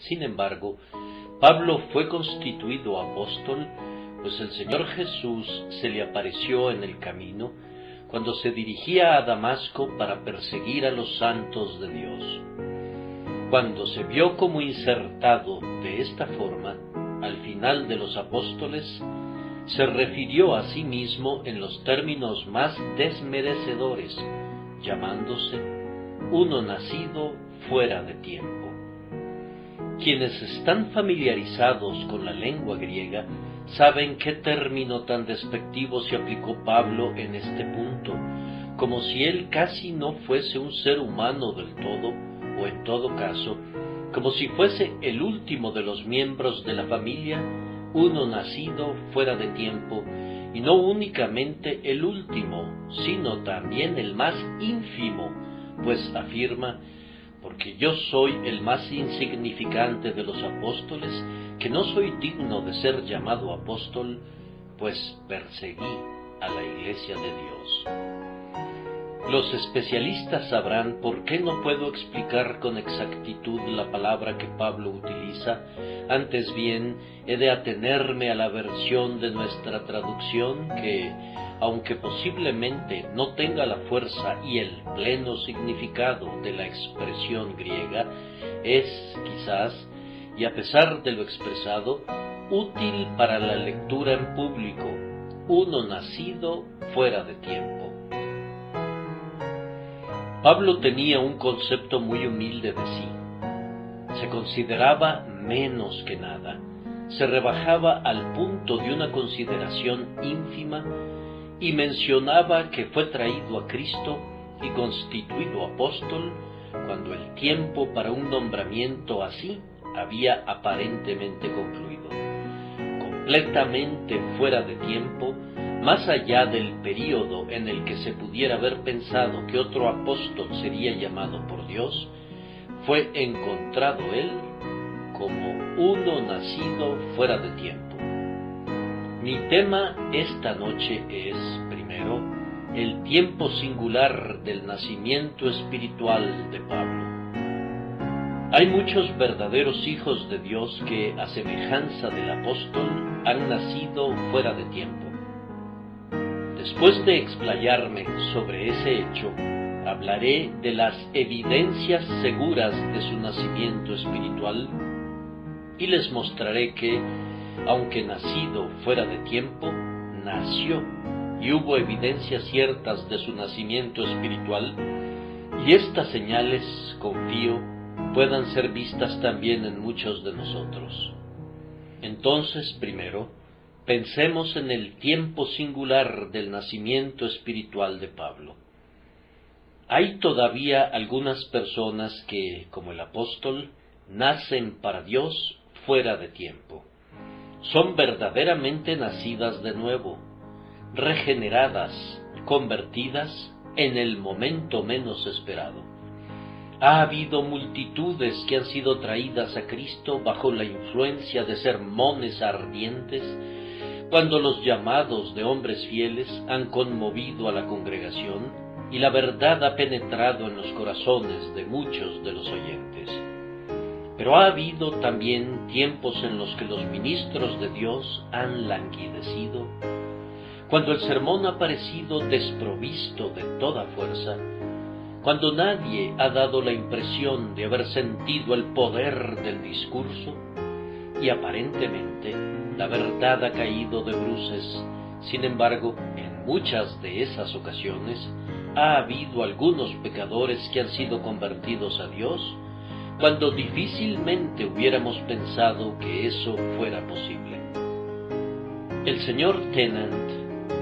Sin embargo, Pablo fue constituido apóstol, pues el Señor Jesús se le apareció en el camino cuando se dirigía a Damasco para perseguir a los santos de Dios. Cuando se vio como insertado de esta forma, al final de los apóstoles, se refirió a sí mismo en los términos más desmerecedores, llamándose uno nacido fuera de tiempo. Quienes están familiarizados con la lengua griega saben qué término tan despectivo se aplicó Pablo en este punto, como si él casi no fuese un ser humano del todo, o en todo caso, como si fuese el último de los miembros de la familia, uno nacido fuera de tiempo, y no únicamente el último, sino también el más ínfimo, pues afirma: porque yo soy el más insignificante de los apóstoles, que no soy digno de ser llamado apóstol, pues perseguí a la iglesia de Dios. Los especialistas sabrán por qué no puedo explicar con exactitud la palabra que Pablo utiliza. Antes bien, he de atenerme a la versión de nuestra traducción que, aunque posiblemente no tenga la fuerza y el pleno significado de la expresión griega, es, quizás, y a pesar de lo expresado, útil para la lectura en público, uno nacido fuera de tiempo. Pablo tenía un concepto muy humilde de sí. Se consideraba menos que nada, se rebajaba al punto de una consideración ínfima y mencionaba que fue traído a Cristo y constituido apóstol cuando el tiempo para un nombramiento así había aparentemente concluido. Completamente fuera de tiempo, más allá del período en el que se pudiera haber pensado que otro apóstol sería llamado por Dios, fue encontrado él como uno nacido fuera de tiempo. Mi tema esta noche es, primero, el tiempo singular del nacimiento espiritual de Pablo. Hay muchos verdaderos hijos de Dios que, a semejanza del apóstol, han nacido fuera de tiempo. Después de explayarme sobre ese hecho, hablaré de las evidencias seguras de su nacimiento espiritual y les mostraré que, aunque nacido fuera de tiempo, nació y hubo evidencias ciertas de su nacimiento espiritual, y estas señales, confío, puedan ser vistas también en muchos de nosotros. Entonces, primero, pensemos en el tiempo singular del nacimiento espiritual de Pablo. Hay todavía algunas personas que, como el apóstol, nacen para Dios fuera de tiempo. Son verdaderamente nacidas de nuevo, regeneradas, convertidas en el momento menos esperado. Ha habido multitudes que han sido traídas a Cristo bajo la influencia de sermones ardientes, cuando los llamados de hombres fieles han conmovido a la congregación y la verdad ha penetrado en los corazones de muchos de los oyentes. Pero ha habido también tiempos en los que los ministros de Dios han languidecido, cuando el sermón ha parecido desprovisto de toda fuerza, cuando nadie ha dado la impresión de haber sentido el poder del discurso, y aparentemente la verdad ha caído de bruces. Sin embargo, en muchas de esas ocasiones ha habido algunos pecadores que han sido convertidos a Dios, cuando difícilmente hubiéramos pensado que eso fuera posible. El señor Tennant,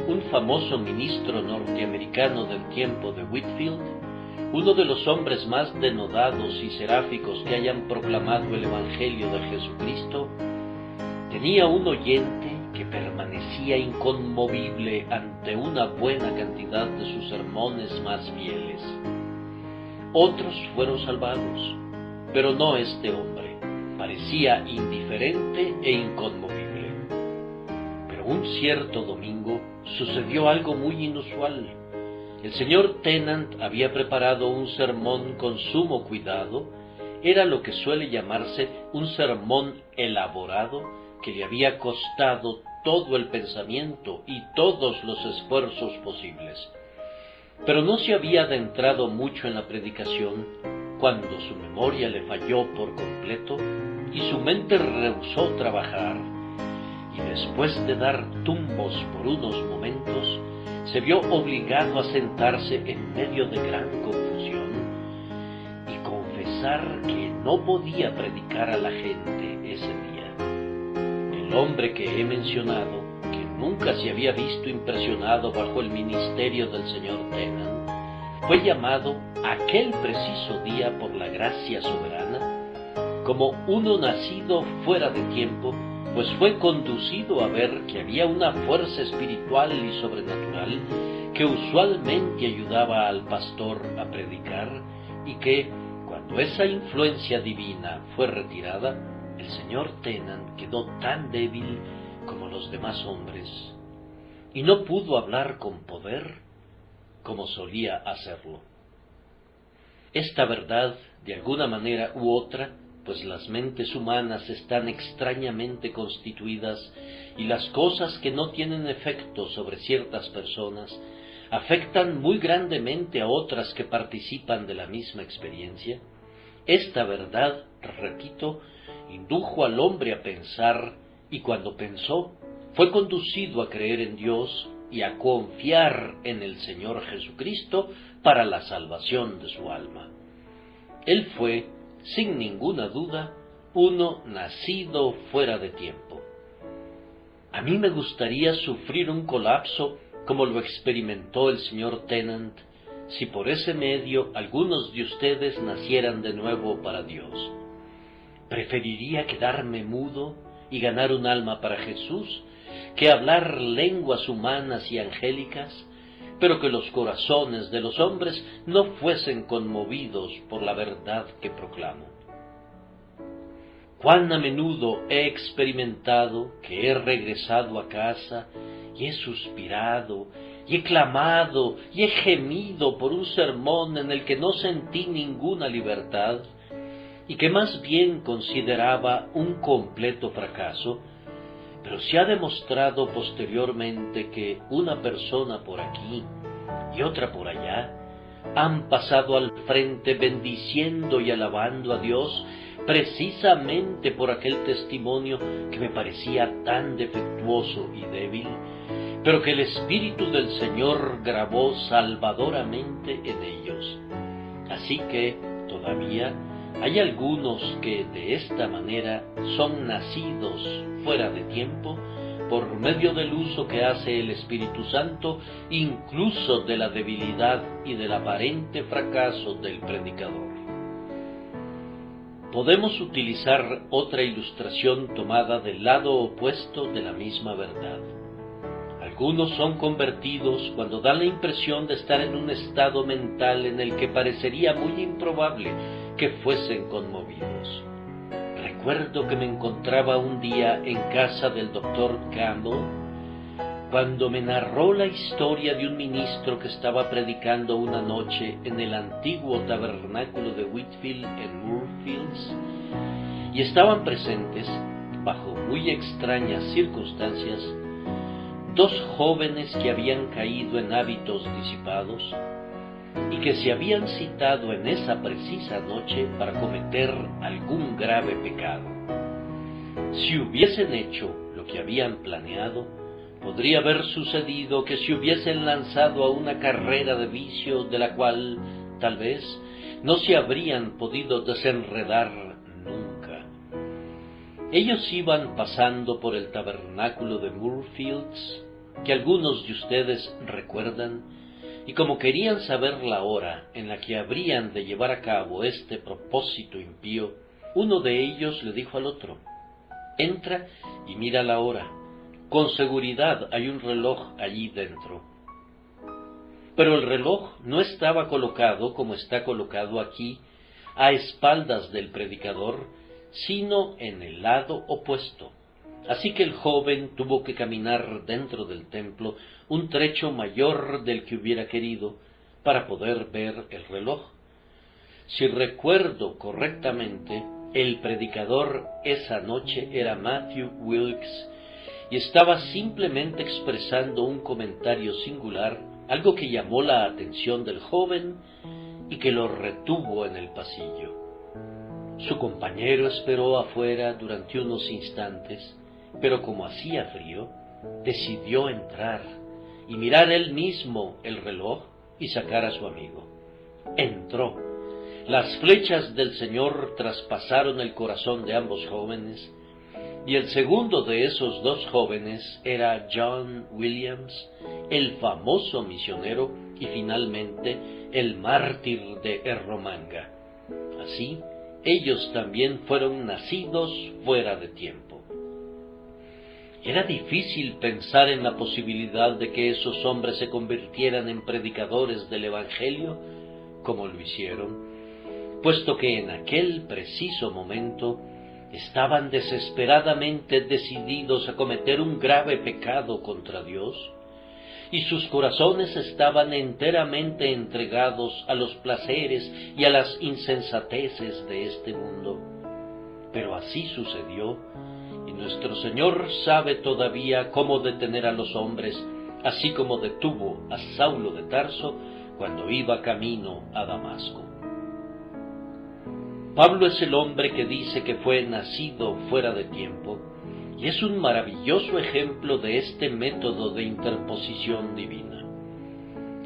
un famoso ministro norteamericano del tiempo de Whitefield, uno de los hombres más denodados y seráficos que hayan proclamado el Evangelio de Jesucristo, tenía un oyente que permanecía inconmovible ante una buena cantidad de sus sermones más fieles. Otros fueron salvados, pero no este hombre. Parecía indiferente e inconmovible. Pero un cierto domingo sucedió algo muy inusual. El señor Tennant había preparado un sermón con sumo cuidado era lo que suele llamarse un sermón elaborado que le había costado todo el pensamiento y todos los esfuerzos posibles. Pero no se había adentrado mucho en la predicación cuando su memoria le falló por completo y su mente rehusó trabajar, y después de dar tumbos por unos momentos, se vio obligado a sentarse en medio de gran confusión y confesar que no podía predicar a la gente ese día. El hombre que he mencionado, que nunca se había visto impresionado bajo el ministerio del señor Tennant, fue llamado aquel preciso día por la gracia soberana como uno nacido fuera de tiempo, pues fue conducido a ver que había una fuerza espiritual y sobrenatural que usualmente ayudaba al pastor a predicar, y que, cuando esa influencia divina fue retirada, el señor Tennant quedó tan débil como los demás hombres, y no pudo hablar con poder como solía hacerlo. Esta verdad, de alguna manera u otra, pues las mentes humanas están extrañamente constituidas y las cosas que no tienen efecto sobre ciertas personas afectan muy grandemente a otras que participan de la misma experiencia. Esta verdad, repito, indujo al hombre a pensar, y cuando pensó, fue conducido a creer en Dios y a confiar en el Señor Jesucristo para la salvación de su alma. Él fue, sin ninguna duda, uno nacido fuera de tiempo. A mí me gustaría sufrir un colapso como lo experimentó el señor Tennant, si por ese medio algunos de ustedes nacieran de nuevo para Dios. Preferiría quedarme mudo y ganar un alma para Jesús que hablar lenguas humanas y angélicas, pero que los corazones de los hombres no fuesen conmovidos por la verdad que proclamo. Cuán a menudo he experimentado que he regresado a casa y he suspirado, y he clamado, y he gemido por un sermón en el que no sentí ninguna libertad, y que más bien consideraba un completo fracaso, pero se ha demostrado posteriormente que una persona por aquí y otra por allá han pasado al frente bendiciendo y alabando a Dios precisamente por aquel testimonio que me parecía tan defectuoso y débil, pero que el Espíritu del Señor grabó salvadoramente en ellos. Así que, todavía, hay algunos que de esta manera son nacidos fuera de tiempo por medio del uso que hace el Espíritu Santo, incluso de la debilidad y del aparente fracaso del predicador. Podemos utilizar otra ilustración tomada del lado opuesto de la misma verdad. Algunos son convertidos cuando dan la impresión de estar en un estado mental en el que parecería muy improbable que fuesen conmovidos. Recuerdo que me encontraba un día en casa del doctor Campbell cuando me narró la historia de un ministro que estaba predicando una noche en el antiguo tabernáculo de Whitfield en Moorfields, y estaban presentes, bajo muy extrañas circunstancias, dos jóvenes que habían caído en hábitos disipados y que se habían citado en esa precisa noche para cometer algún grave pecado. Si hubiesen hecho lo que habían planeado, podría haber sucedido que se hubiesen lanzado a una carrera de vicio de la cual, tal vez, no se habrían podido desenredar nunca. Ellos iban pasando por el tabernáculo de Moorfields, que algunos de ustedes recuerdan, y como querían saber la hora en la que habrían de llevar a cabo este propósito impío, uno de ellos le dijo al otro: «Entra y mira la hora. Con seguridad hay un reloj allí dentro». Pero el reloj no estaba colocado como está colocado aquí, a espaldas del predicador, sino en el lado opuesto. Así que el joven tuvo que caminar dentro del templo un trecho mayor del que hubiera querido para poder ver el reloj. Si recuerdo correctamente, el predicador esa noche era Matthew Wilkes y estaba simplemente expresando un comentario singular, algo que llamó la atención del joven y que lo retuvo en el pasillo. Su compañero esperó afuera durante unos instantes, pero como hacía frío, decidió entrar y mirar él mismo el reloj y sacar a su amigo. Entró. Las flechas del Señor traspasaron el corazón de ambos jóvenes, y el segundo de esos dos jóvenes era John Williams, el famoso misionero y finalmente el mártir de Erromanga. Así, ellos también fueron nacidos fuera de tiempo. Era difícil pensar en la posibilidad de que esos hombres se convirtieran en predicadores del Evangelio, como lo hicieron, puesto que en aquel preciso momento estaban desesperadamente decididos a cometer un grave pecado contra Dios, y sus corazones estaban enteramente entregados a los placeres y a las insensateces de este mundo. Pero así sucedió, y nuestro Señor sabe todavía cómo detener a los hombres, así como detuvo a Saulo de Tarso cuando iba camino a Damasco. Pablo es el hombre que dice que fue nacido fuera de tiempo, y es un maravilloso ejemplo de este método de interposición divina.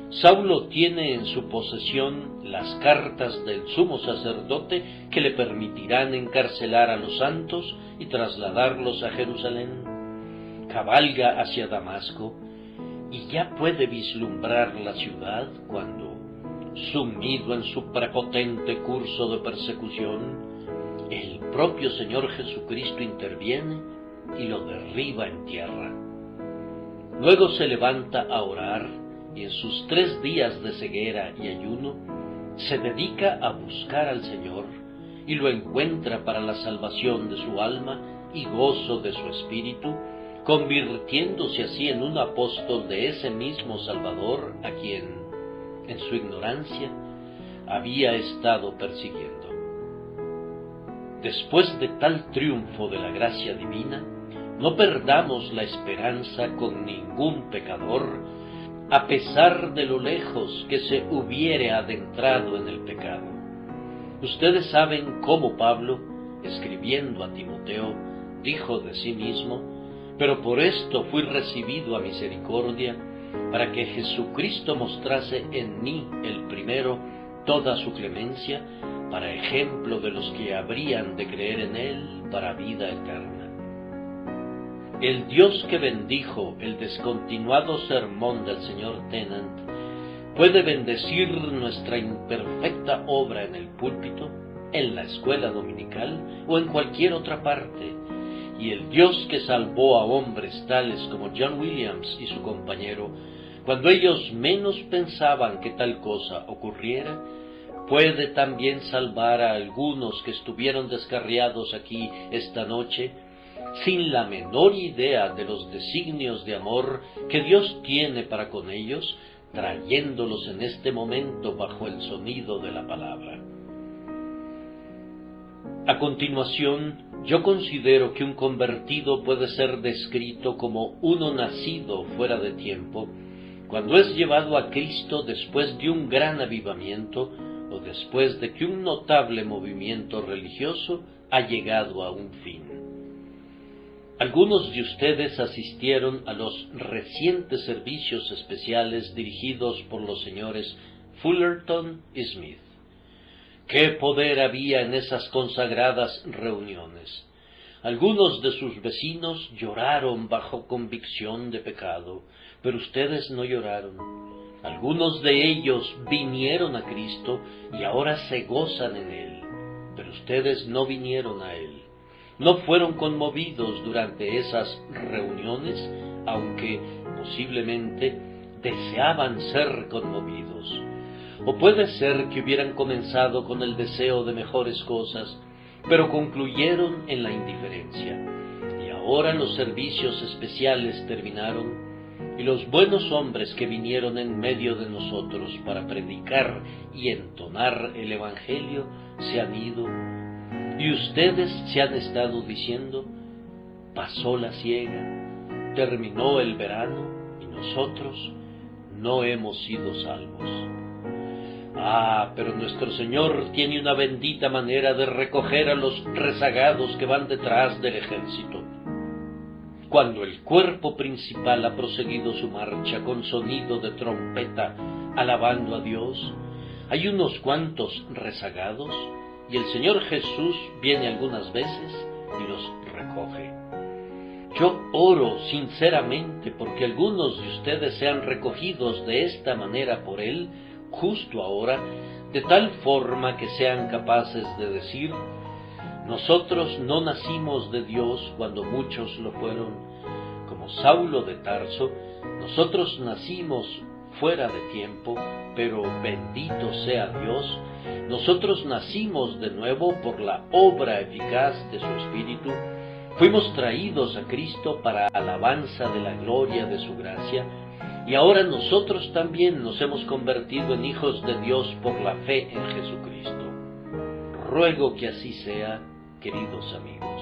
Saulo tiene en su posesión las cartas del sumo sacerdote que le permitirán encarcelar a los santos y trasladarlos a Jerusalén. Cabalga hacia Damasco y ya puede vislumbrar la ciudad cuando, sumido en su prepotente curso de persecución, el propio Señor Jesucristo interviene y lo derriba en tierra. Luego se levanta a orar y en sus 3 días de ceguera y ayuno se dedica a buscar al Señor y lo encuentra para la salvación de su alma y gozo de su espíritu, convirtiéndose así en un apóstol de ese mismo Salvador a quien, en su ignorancia, había estado persiguiendo. Después de tal triunfo de la gracia divina, no perdamos la esperanza con ningún pecador, a pesar de lo lejos que se hubiere adentrado en el pecado. Ustedes saben cómo Pablo, escribiendo a Timoteo, dijo de sí mismo: «Pero por esto fui recibido a misericordia, para que Jesucristo mostrase en mí el primero toda su clemencia, para ejemplo de los que habrían de creer en Él para vida eterna». El Dios que bendijo el descontinuado sermón del señor Tennant puede bendecir nuestra imperfecta obra en el púlpito, en la escuela dominical o en cualquier otra parte, y el Dios que salvó a hombres tales como John Williams y su compañero, cuando ellos menos pensaban que tal cosa ocurriera, puede también salvar a algunos que estuvieron descarriados aquí esta noche, sin la menor idea de los designios de amor que Dios tiene para con ellos, trayéndolos en este momento bajo el sonido de la palabra. A continuación, yo considero que un convertido puede ser descrito como uno nacido fuera de tiempo, cuando es llevado a Cristo después de un gran avivamiento o después de que un notable movimiento religioso ha llegado a un fin. Algunos de ustedes asistieron a los recientes servicios especiales dirigidos por los señores Fullerton y Smith. ¡Qué poder había en esas consagradas reuniones! Algunos de sus vecinos lloraron bajo convicción de pecado, pero ustedes no lloraron. Algunos de ellos vinieron a Cristo y ahora se gozan en Él, pero ustedes no vinieron a Él. No fueron conmovidos durante esas reuniones, aunque posiblemente deseaban ser conmovidos. O puede ser que hubieran comenzado con el deseo de mejores cosas, pero concluyeron en la indiferencia. Y ahora los servicios especiales terminaron, y los buenos hombres que vinieron en medio de nosotros para predicar y entonar el Evangelio se han ido, y ustedes se han estado diciendo: pasó la siega, terminó el verano y nosotros no hemos sido salvos. Ah, pero nuestro Señor tiene una bendita manera de recoger a los rezagados que van detrás del ejército. Cuando el cuerpo principal ha proseguido su marcha con sonido de trompeta, alabando a Dios, hay unos cuantos rezagados, y el Señor Jesús viene algunas veces y los recoge. Yo oro sinceramente porque algunos de ustedes sean recogidos de esta manera por Él, justo ahora, de tal forma que sean capaces de decir: nosotros no nacimos de Dios cuando muchos lo fueron. Como Saulo de Tarso, nosotros nacimos fuera de tiempo, pero bendito sea Dios, nosotros nacimos de nuevo por la obra eficaz de su Espíritu, fuimos traídos a Cristo para alabanza de la gloria de su gracia, y ahora nosotros también nos hemos convertido en hijos de Dios por la fe en Jesucristo. Ruego que así sea, queridos amigos.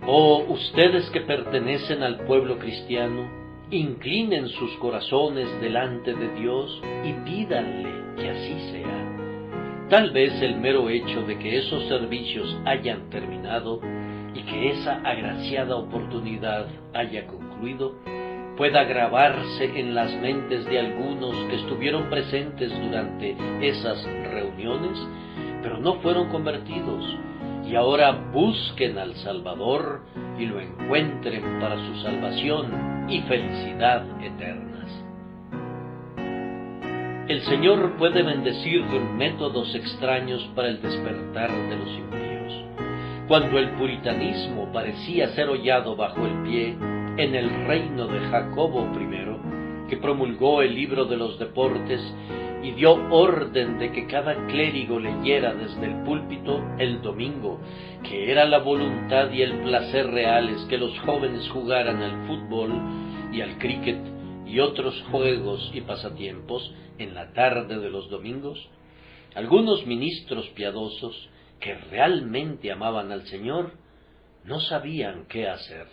Oh, ustedes que pertenecen al pueblo cristiano, inclinen sus corazones delante de Dios y pídanle que así sea. Tal vez el mero hecho de que esos servicios hayan terminado y que esa agraciada oportunidad haya concluido, pueda grabarse en las mentes de algunos que estuvieron presentes durante esas reuniones, pero no fueron convertidos, y ahora busquen al Salvador y lo encuentren para su salvación y felicidad eternas. El Señor puede bendecir métodos extraños para el despertar de los impíos. Cuando el puritanismo parecía ser hollado bajo el pie, en el reino de Jacobo I, que promulgó el libro de los deportes y dio orden de que cada clérigo leyera desde el púlpito el domingo, que era la voluntad y el placer reales que los jóvenes jugaran al fútbol y al cricket y otros juegos y pasatiempos en la tarde de los domingos, algunos ministros piadosos que realmente amaban al Señor no sabían qué hacer.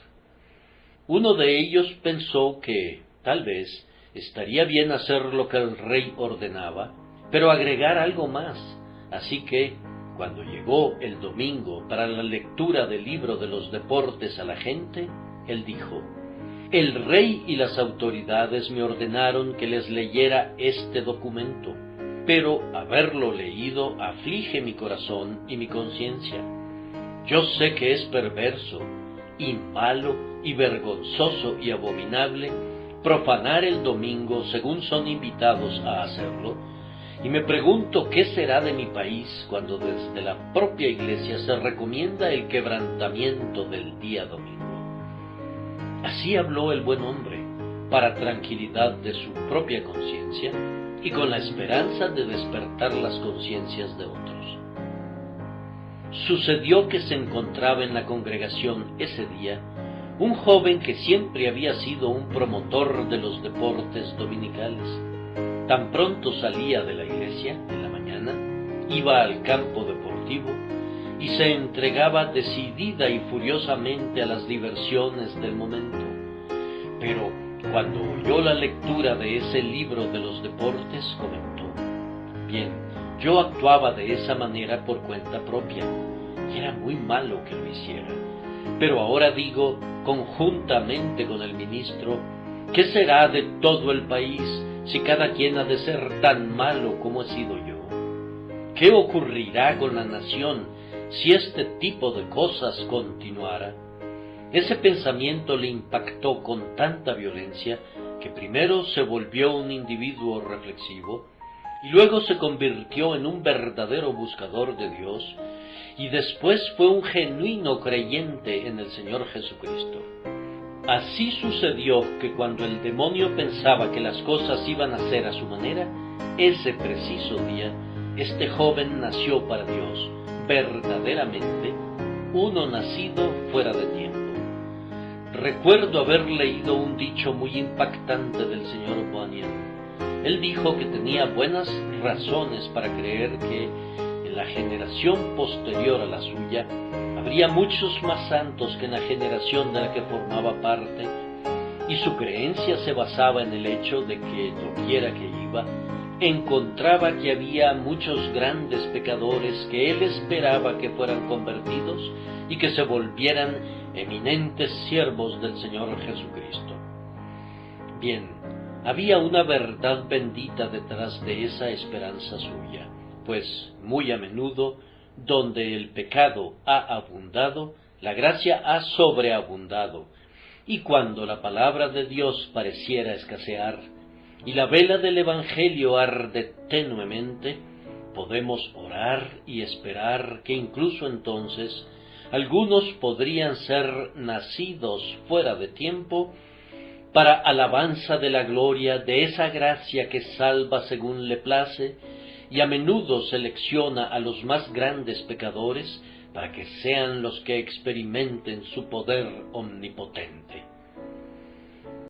Uno de ellos pensó que, tal vez, estaría bien hacer lo que el rey ordenaba, pero agregar algo más. Así que, cuando llegó el domingo para la lectura del libro de los deportes a la gente, él dijo: el rey y las autoridades me ordenaron que les leyera este documento, pero haberlo leído aflige mi corazón y mi conciencia. Yo sé que es perverso, y malo, y vergonzoso y abominable profanar el domingo según son invitados a hacerlo, y me pregunto qué será de mi país cuando desde la propia Iglesia se recomienda el quebrantamiento del día domingo. Así habló el buen hombre, para tranquilidad de su propia conciencia y con la esperanza de despertar las conciencias de otros. Sucedió que se encontraba en la congregación ese día un joven que siempre había sido un promotor de los deportes dominicales. Tan pronto salía de la iglesia en la mañana, iba al campo deportivo y se entregaba decidida y furiosamente a las diversiones del momento. Pero cuando oyó la lectura de ese libro de los deportes, comentó: bien, yo actuaba de esa manera por cuenta propia, y era muy malo que lo hiciera. Pero ahora digo, conjuntamente con el ministro, ¿qué será de todo el país si cada quien ha de ser tan malo como he sido yo? ¿Qué ocurrirá con la nación si este tipo de cosas continuara? Ese pensamiento le impactó con tanta violencia que primero se volvió un individuo reflexivo y luego se convirtió en un verdadero buscador de Dios, y después fue un genuino creyente en el Señor Jesucristo. Así sucedió que cuando el demonio pensaba que las cosas iban a ser a su manera, ese preciso día, este joven nació para Dios, verdaderamente, uno nacido fuera de tiempo. recuerdo haber leído un dicho muy impactante del señor Bunyan. Él dijo que tenía buenas razones para creer que en la generación posterior a la suya habría muchos más santos que en la generación de la que formaba parte, y su creencia se basaba en el hecho de que, doquiera que iba, encontraba que había muchos grandes pecadores que él esperaba que fueran convertidos y que se volvieran eminentes siervos del Señor Jesucristo. Bien, había una verdad bendita detrás de esa esperanza suya, pues muy a menudo, donde el pecado ha abundado, la gracia ha sobreabundado, y cuando la palabra de Dios pareciera escasear, y la vela del Evangelio arde tenuemente, podemos orar y esperar que incluso entonces algunos podrían ser nacidos fuera de tiempo, para alabanza de la gloria de esa gracia que salva según le place, y a menudo selecciona a los más grandes pecadores para que sean los que experimenten su poder omnipotente.